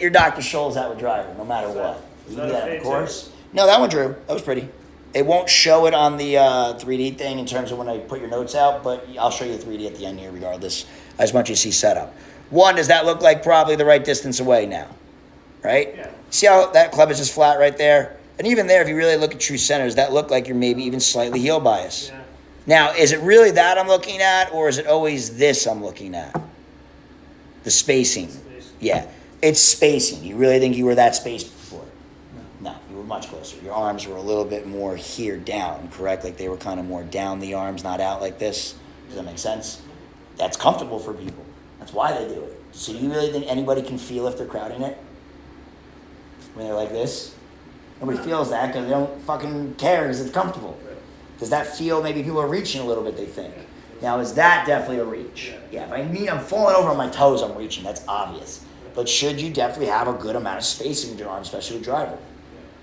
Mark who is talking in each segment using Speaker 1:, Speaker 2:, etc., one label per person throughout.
Speaker 1: your Dr. Scholl's out with driver, no matter what. You can do that on the course. No, that one drew. That was pretty. It won't show it on the 3D thing in terms of when I put your notes out, but I'll show you the 3D at the end here regardless. I just want you to see setup. One, does that look like probably the right distance away now? Right?
Speaker 2: Yeah.
Speaker 1: See how that club is just flat right there? And even there, if you really look at true center, does that look like you're maybe even slightly heel bias?
Speaker 2: Yeah.
Speaker 1: Now, is it really that I'm looking at, or is it always this I'm looking at? The spacing. Yeah. It's spacing. You really think you were that spaced before? No, you were much closer. Your arms were a little bit more here down, correct? Like they were kind of more down the arms, not out like this. Does that make sense? That's comfortable for people. That's why they do it. So you really think anybody can feel if they're crowding it? When they're like this? Nobody feels that because they don't fucking care because it's comfortable. Does that feel maybe people are reaching a little bit, they think? Now, is that definitely a reach? Yeah, if I mean I'm falling over on my toes, I'm reaching. That's obvious. But should you definitely have a good amount of spacing in your arm, especially with driver?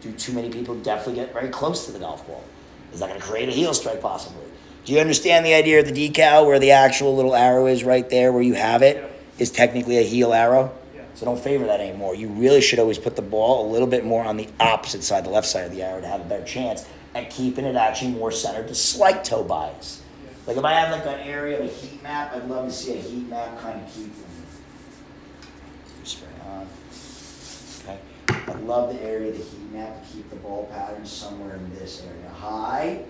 Speaker 1: Do too many people definitely get very close to the golf ball? Is that going to create a heel strike possibly? Do you understand the idea of the decal where the actual little arrow is right there where you have it is technically a heel arrow? So don't favor that anymore. You really should always put the ball a little bit more on the opposite side, the left side of the arrow, to have a better chance at keeping it actually more centered to slight toe bias. Like if I had like an area of a heat map, I'd love to see a heat map kind of keep spray on. Okay. I'd love the area of the heat map to keep the ball pattern somewhere in this area. High.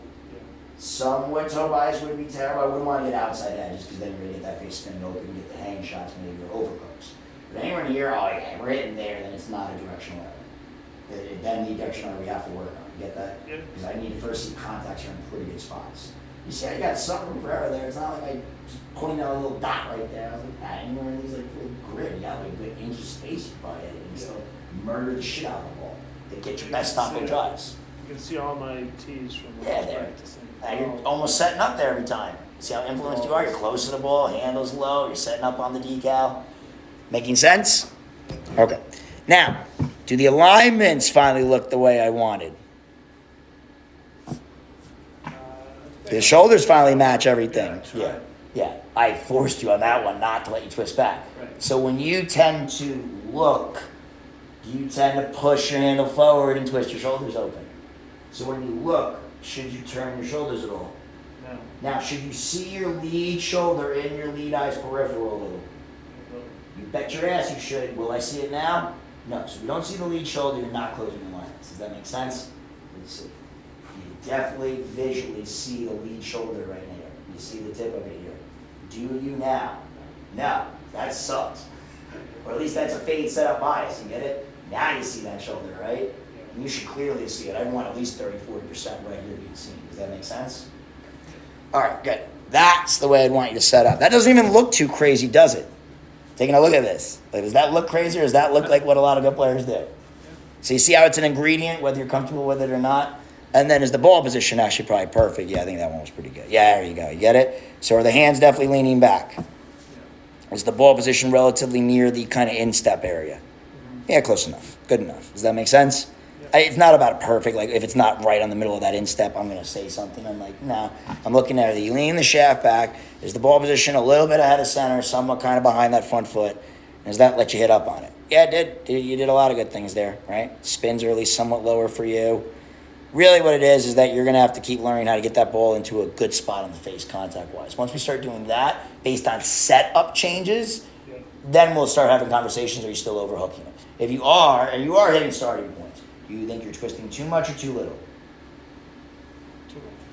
Speaker 1: Somewhat toe bias would be terrible. I wouldn't want to get outside edges because then you're going to get that face spin open and get the hang shots, maybe your overhooks. But anywhere in here, oh yeah, we're hitting there, then it's not a directional error. Then the directional error we have to work on. You get that? Because I need to first see contacts are in pretty good spots. You see, I got something forever there. It's not like I just pointed out a little dot right there. I was like, anywhere in these like little grid, you got like a good inch of space you probably had it and still murder the shit out of the ball. They get your best taco drives.
Speaker 2: You can see all my tees from
Speaker 1: practicing. You're almost setting up there every time. See how influenced you are? You're close to the ball, handles low, you're setting up on the decal. Making sense? Okay. Now, do the alignments finally look the way I wanted? The shoulders finally match everything. Yeah. I forced you on that one not to let you twist back.
Speaker 2: Right.
Speaker 1: So when you tend to look, you tend to push your handle forward and twist your shoulders open. So when you look, should you turn your shoulders at all?
Speaker 2: No.
Speaker 1: Now, should you see your lead shoulder in your lead eye's peripheral a little? You bet your ass you should. Will I see it now? No. So if you don't see the lead shoulder, you're not closing the lines. Does that make sense? Let's see. You definitely visually see the lead shoulder right here. You see the tip of it here. Do you now? No. That sucks. Or at least that's a fade setup bias. You get it? Now you see that shoulder, right? And you should clearly see it. I want at least 30-40% right here being seen. Does that make sense? All right, good. That's the way I'd want you to set up. That doesn't even look too crazy, does it? Taking a look at this. Like, does that look crazy or does that look like what a lot of good players do? So you see how it's an ingredient, whether you're comfortable with it or not? And then is the ball position actually probably perfect? Yeah, I think that one was pretty good. Yeah, there you go. You get it? So are the hands definitely leaning back? Is the ball position relatively near the kind of instep area? Yeah, close enough. Good enough. Does that make sense? It's not about perfect. Like, if it's not right on the middle of that instep, I'm going to say something. I'm like, no. I'm looking at it. You lean the shaft back. Is the ball position a little bit ahead of center, somewhat kind of behind that front foot? And does that let you hit up on it? Yeah, it did. You did a lot of good things there, right? Spins are at least somewhat lower for you. Really what it is that you're going to have to keep learning how to get that ball into a good spot on the face contact-wise. Once we start doing that, based on setup changes, then we'll start having conversations, are you still overhooking it? If you are, and you are hitting starting points, do you think you're twisting too much or too little?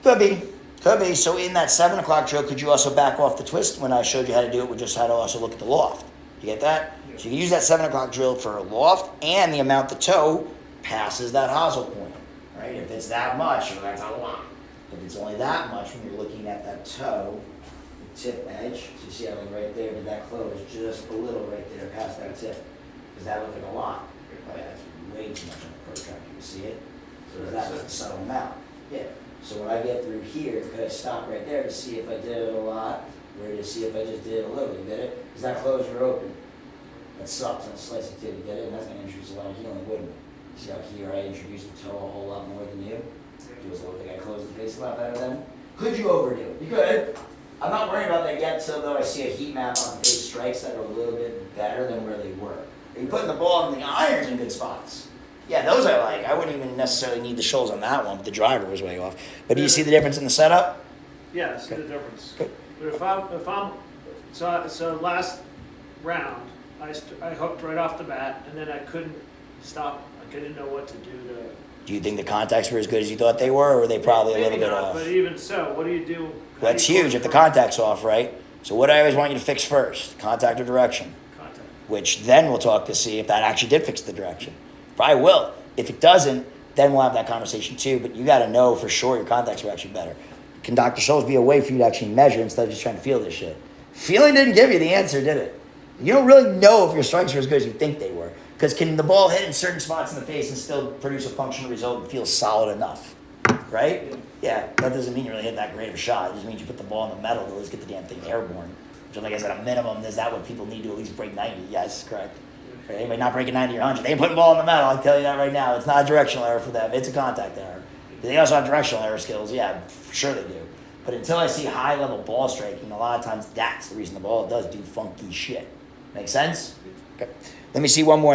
Speaker 1: Could be. Could be. So in that 7 o'clock drill, could you also back off the twist when I showed you how to do it? We just had to also look at the loft. You get that? Yeah. So you can use that 7 o'clock drill for a loft and the amount the toe passes that hosel point. Right? If it's that much, well, that's a lot. If it's only that much when you're looking at that toe, the tip edge, so you see how like right there, did that close just a little right there past that tip? Does that look like a lot? Oh yeah, that's way too much on the protractor. You see it? So that was a subtle amount. Yeah. So when I get through here, could I stop right there to see if I did it a lot, or to see if I just did it a little? You get it? Does that close or open? That sucks on a slice of tip. You get it? And that's going to introduce a lot of healing, wouldn't it? See how here I introduced the toe a whole lot more than you? Do us look like I closed the face a lot better then? Could you overdo it? You could. I'm not worriing about that yet, so though I see a heat map on face strikes that are a little bit better than where they were. Are you putting the ball in the irons in good spots? Yeah, those I like. I wouldn't even necessarily need the shoals on that one, but the driver was way off. But do you see the difference in the setup?
Speaker 2: Yeah, I see the difference.
Speaker 1: Good.
Speaker 2: But if I'm, so last round, I hooked right off the bat, and then I couldn't stop. I didn't know what to do to.
Speaker 1: Do you think the contacts were as good as you thought they were, or were they probably a little
Speaker 2: Maybe
Speaker 1: bit
Speaker 2: not,
Speaker 1: off?
Speaker 2: But even so, what do you do?
Speaker 1: Well, that's huge if the contact's off, right? So what I always want you to fix first, contact or direction,
Speaker 2: Contact.
Speaker 1: which then we'll talk to see if that actually did fix the direction. Probably will. If it doesn't, then we'll have that conversation too, but you got to know for sure your contacts are actually better. Can Dr. Scholes be a way for you to actually measure instead of just trying to feel this shit? Feeling didn't give you the answer, did it? You don't really know if your strikes are as good as you think they were. Because can the ball hit in certain spots in the face and still produce a functional result and feel solid enough? Right? Yeah, that doesn't mean you really hit that great of a shot. It just means you put the ball in the metal to at least get the damn thing airborne. Which, like I said, a minimum, is that what people need to at least break 90? Yes, correct. Right? Anybody not breaking 90 or 100, they ain't putting the ball in the metal, I'll tell you that right now. It's not a directional error for them, it's a contact error. They also have directional error skills, yeah, for sure they do. But until I see high level ball striking, a lot of times that's the reason the ball does do funky shit. Make sense? Okay. Let me see one more in the